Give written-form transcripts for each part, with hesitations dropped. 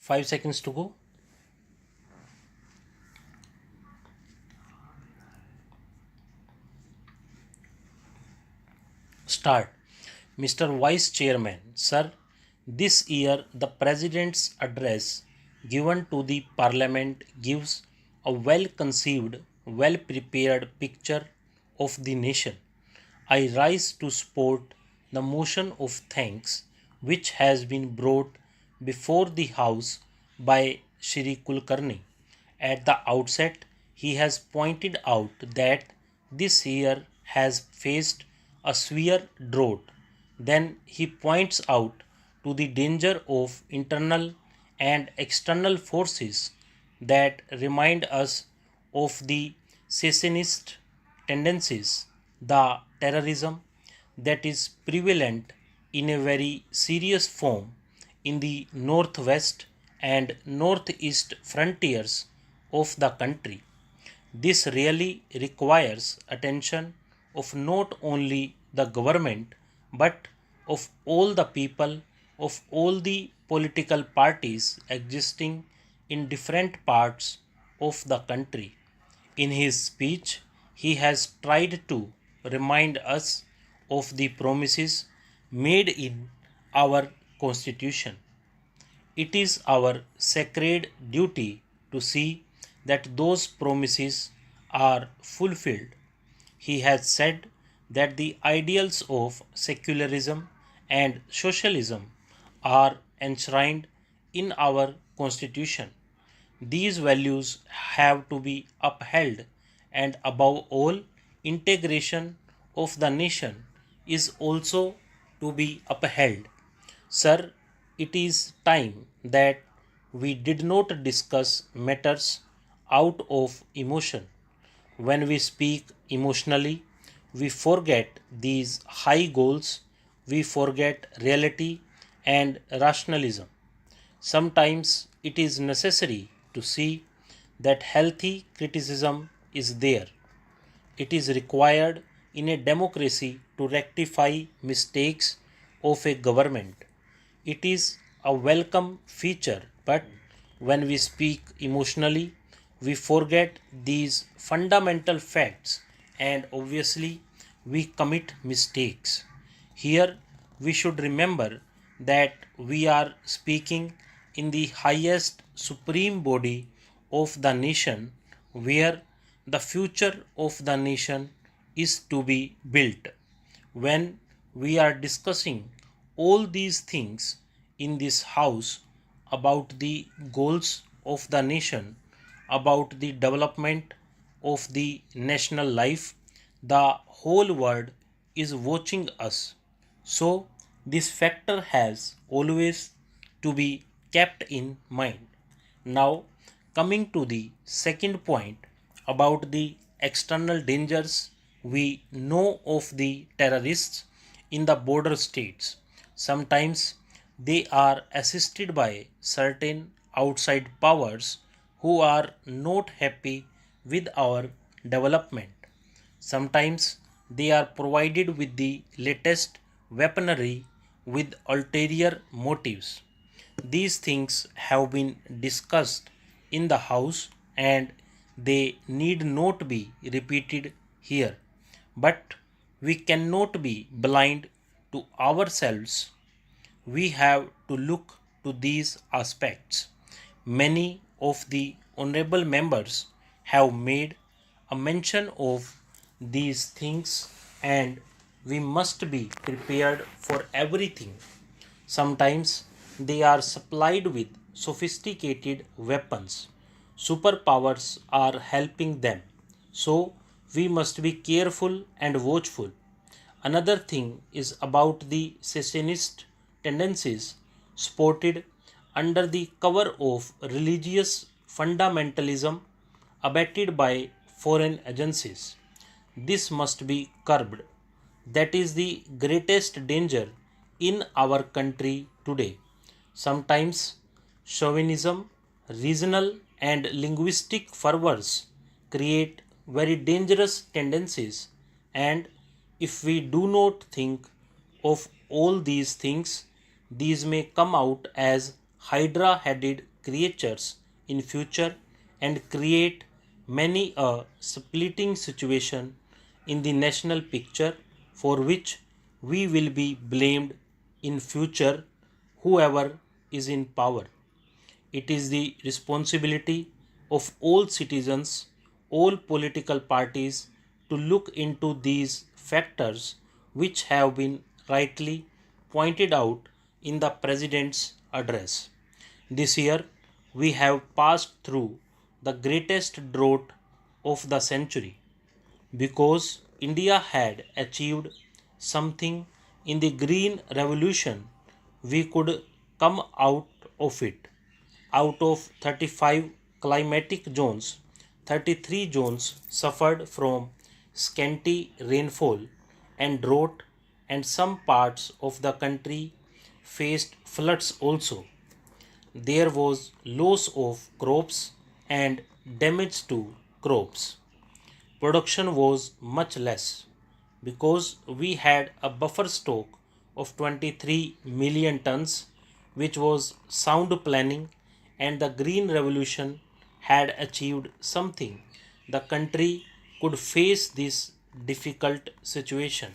5 seconds to go. Start. Mr. Vice Chairman, sir, this year the President's address given to the Parliament gives a well conceived, well prepared picture of the nation. I rise to support the motion of thanks which has been brought before the House by Shri Kulkarni. At the outset, he has pointed out that this year has faced a severe drought. Then he points out to the danger of internal and external forces that remind us of the secessionist tendencies, the terrorism that is prevalent in a very serious form in the northwest and northeast frontiers of the country. This really requires attention of not only the government but of all the people of all the political parties existing in different parts of the country. In his speech, he has tried to remind us of the promises made in our Constitution. It is our sacred duty to see that those promises are fulfilled. He has said that the ideals of secularism and socialism are enshrined in our Constitution. These values have to be upheld, and above all, integration of the nation is also to be upheld. Sir, it is time that we did not discuss matters out of emotion. When we speak emotionally, we forget these high goals, we forget reality and rationalism. Sometimes it is necessary to see that healthy criticism is there. It is required in a democracy to rectify mistakes of a government. It is a welcome feature, but when we speak emotionally, we forget these fundamental facts and obviously we commit mistakes. Here we should remember that we are speaking in the highest supreme body of the nation where the future of the nation is to be built. When we are discussing all these things in this house about the goals of the nation, about the development of the national life, the whole world is watching us. So, this factor has always to be kept in mind. Now, coming to the second point about the external dangers, we know of the terrorists in the border states. Sometimes they are assisted by certain outside powers who are not happy with our development. Sometimes they are provided with the latest weaponry with ulterior motives. These things have been discussed in the House and they need not be repeated here. But we cannot be blind to ourselves. We have to look to these aspects. Many of the honorable members have made a mention of these things and we must be prepared for everything. Sometimes they are supplied with sophisticated weapons. Superpowers are helping them. So we must be careful and watchful. Another thing is about the secessionist tendencies sported under the cover of religious fundamentalism abetted by foreign agencies. This must be curbed. That is the greatest danger in our country today. Sometimes chauvinism, regional and linguistic fervors create very dangerous tendencies, and if we do not think of all these things, these may come out as hydra headed creatures in future and create many a splitting situation in the national picture for which we will be blamed in future whoever is in power. It is the responsibility of all citizens, all political parties to look into these factors which have been rightly pointed out in the President's address. This year, we have passed through the greatest drought of the century because India had achieved something in the Green Revolution. We could come out of it. Out of 35 climatic zones, 33 zones suffered from scanty rainfall and drought, and some parts of the country faced floods also. There was loss of crops and damage to crops. Production was much less because we had a buffer stock of 23 million tons, which was sound planning, and the Green Revolution had achieved something. The country could face this difficult situation.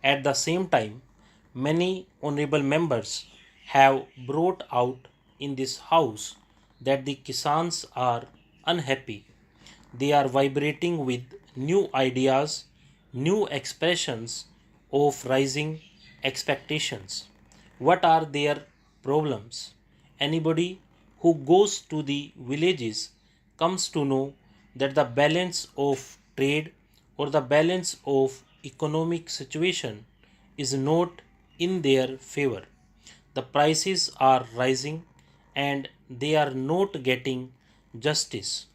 At the same time, many honorable members have brought out in this house that the Kisans are unhappy. They are vibrating with new ideas, new expressions of rising expectations. What are their problems? Anybody who goes to the villages comes to know that the balance of trade or the balance of economic situation is not in their favor. The prices are rising and they are not getting justice.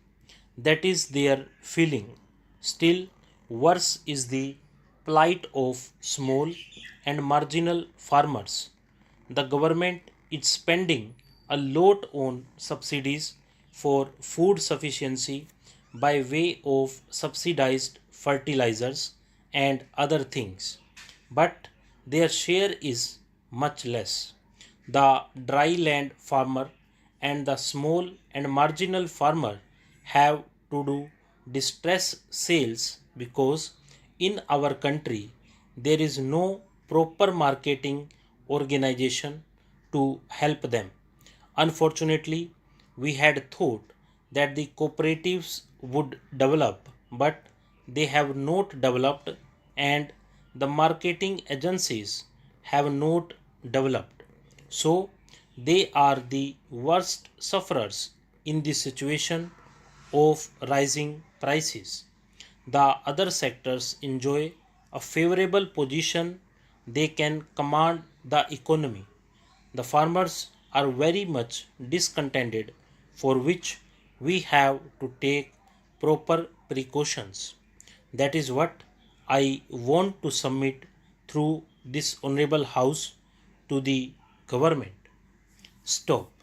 That is their feeling. Still worse is the plight of small and marginal farmers. The government is spending a lot on subsidies for food sufficiency by way of subsidized fertilizers and other things, but their share is much less. The dry land farmer and the small and marginal farmer have to do distress sales because in our country there is no proper marketing organization to help them. Unfortunately, we had thought that the cooperatives would develop, but they have not developed, and the marketing agencies have not developed. So, they are the worst sufferers in the situation of rising prices. The other sectors enjoy a favorable position, they can command the economy. The farmers are very much discontented, for which we have to take proper precautions. That is what I want to submit through this honorable house to the government. Stop.